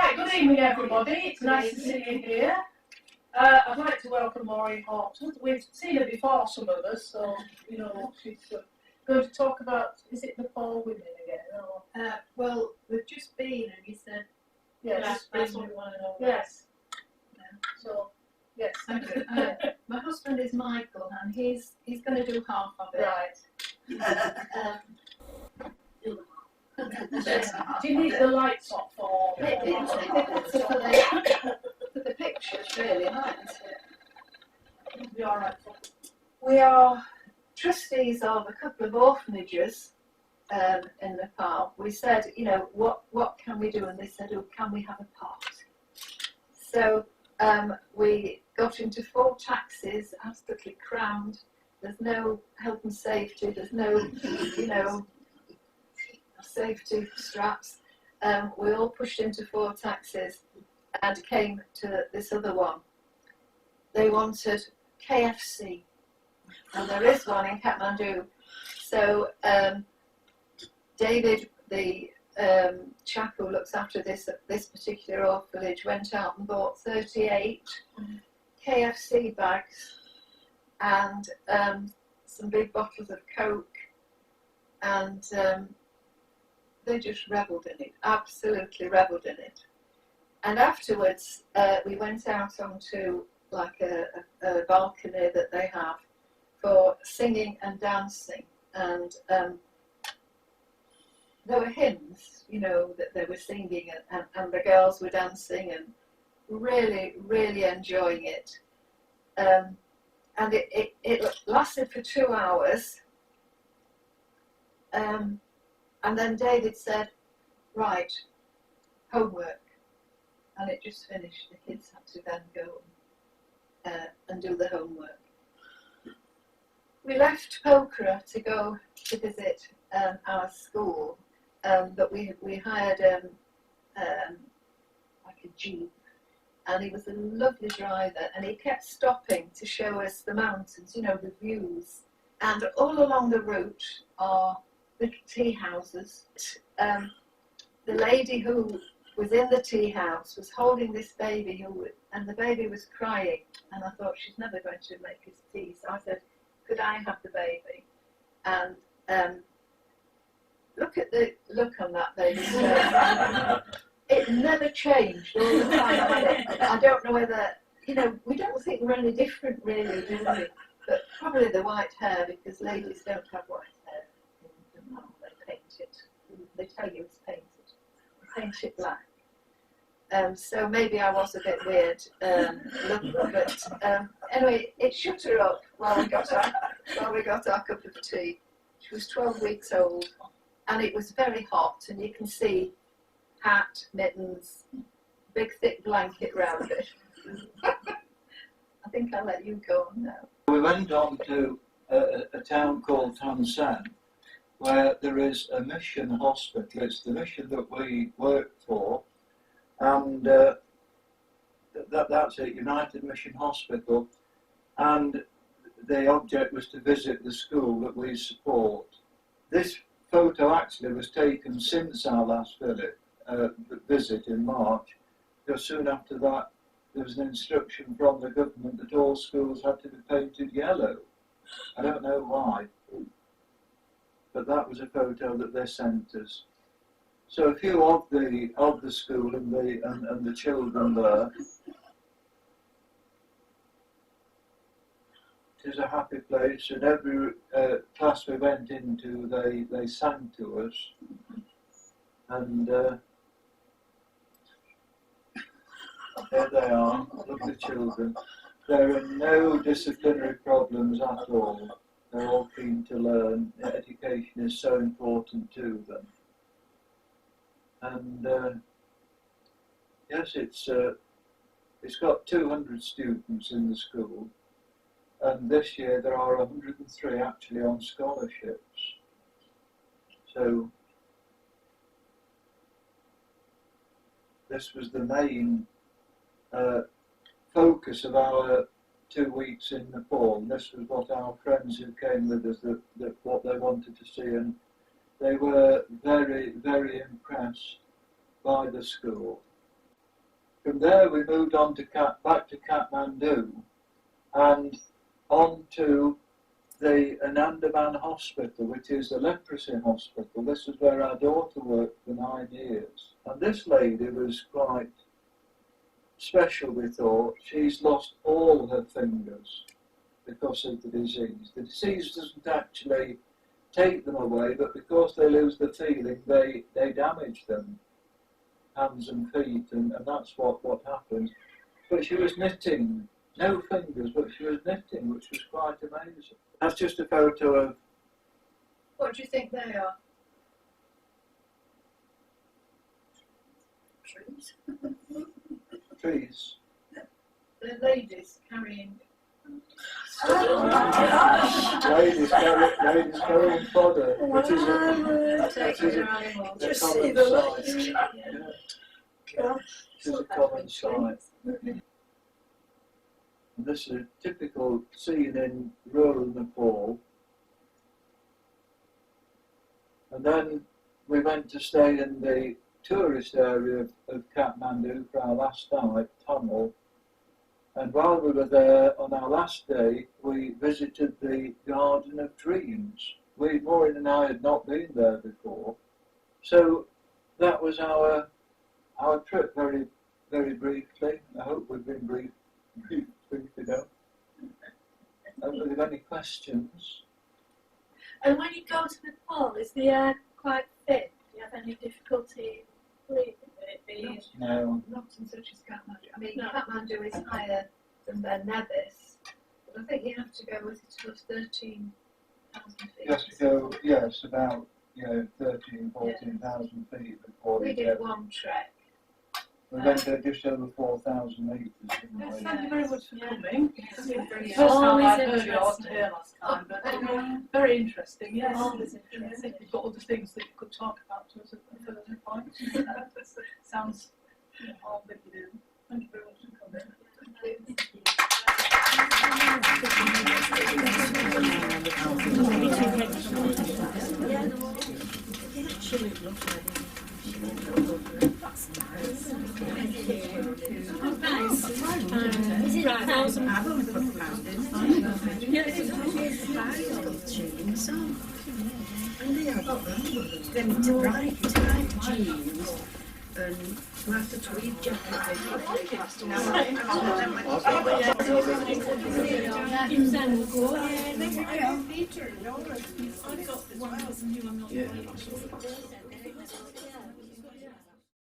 Right, good evening everybody, it's nice to see you here. I'd like to welcome Maureen Horton. We've seen her before, some of us, so you know she's going to talk about, is it Nepal women again? Or? Well, we've just been and you said, Yes, that's what we want to know. yes. So, yes. My husband is Michael and he's going to do half of it. Right. Do you need the lights off or? It's for the pictures really, isn't it? It'll be alright. We are trustees of a couple of orphanages in Nepal. We said, you know, what can we do? And they said, oh, can we have a pot? So we got into 4 taxis, absolutely crammed. There's no health and safety. There's no, you know, safety straps. We all pushed into 4 taxis and came to this other one. They wanted KFC, and there is one in Kathmandu. So David, the chap who looks after this particular orphanage, went out and bought 38 KFC bags and some big bottles of Coke, and they just revelled in it, absolutely revelled in it. And afterwards, we went out onto like a balcony that they have for singing and dancing, and there were hymns, you know, that they were singing, and the girls were dancing and really, really enjoying it. And it lasted for 2 hours. And then David said, right, homework. And it just finished. The kids had to then go and do the homework. We left Pokhara to go to visit our school, but we hired like a jeep, and he was a lovely driver, and he kept stopping to show us the mountains, you know, the views. And all along the route are little tea houses. The lady who was in the tea house was holding this baby, and the baby was crying, and I thought, she's never going to make us tea. So I said, could I have the baby? And look at the look on that baby's face. It never changed all the time. I don't know whether, you know, we don't think we're any different really, do we? But probably the white hair, because ladies don't have white hair. They paint it. They tell you it's painted. They paint it black. So maybe I was a bit weird looking, but anyway, it shut her up while we got our cup of tea. She was 12 weeks old, and it was very hot, and you can see hat, mittens, big thick blanket round it. I think I'll let you go on now. We went on to a town called Tansan, where there is a mission hospital. It's the mission that we work for, and that's it, United Mission Hospital, and the object was to visit the school that we support. This photo actually was taken since our last visit in March, because soon after that there was an instruction from the government that all schools had to be painted yellow. I don't know why, but that was a photo that they sent us. So a few of the school and the children there. It is a happy place, and every class we went into, they sang to us, and there they are, lovely children. There are no disciplinary problems at all. They're all keen to learn. Education is so important to them. And yes, it's got 200 students in the school, and this year there are 103 actually on scholarships. So this was the main focus of our 2 weeks in Nepal. This was what our friends who came with us, what they wanted to see, and they were very, very impressed by the school. From there we moved on to back to Kathmandu and on to the Anandaman Hospital, which is a leprosy hospital. This is where our daughter worked for 9 years. And this lady was quite special, we thought. She's lost all her fingers because of the disease. The disease doesn't actually take them away, but because they lose the feeling, they damage them, hands and feet, and that's what happens. But she was knitting, no fingers, but she was knitting, which was quite amazing. That's just a photo of... What do you think they are? Trees. trees. The ladies carrying. Ladies carrying fodder, which is a Taking their animals. common sight. Yeah. Which is a common sight. And this is a typical scene in rural Nepal. And then we went to stay in the tourist area of Kathmandu for our last night, Tunnel. And while we were there on our last day, we visited the Garden of Dreams. Maureen and I had not been there before. So that was our trip very, very briefly. I hope we've been brief enough. Are there any questions? And when you go to Nepal, is the air quite thick? Do you have any difficulty breathing? Would it be? No. Not in such as Kathmandu. I mean, No. Kathmandu is higher than Ben Nevis, but I think you have to go with it to 13,000 feet. You have to go, yes, about 13,000, 14,000 feet before We you did get. one trek. We went to just over 4,000 metres. didn't Yes, we? thank you very much for coming. Yes, It's been very First time Always I've heard you interesting. here last time, but very interesting, yes. Always I interesting. think you've got other things that you could talk about to us at a further point. Sounds hard that you do. Thank you very much for coming. Is it £1,000? And they have them to bright type jeans and like a tweed jacket. I've got one, you I'm not.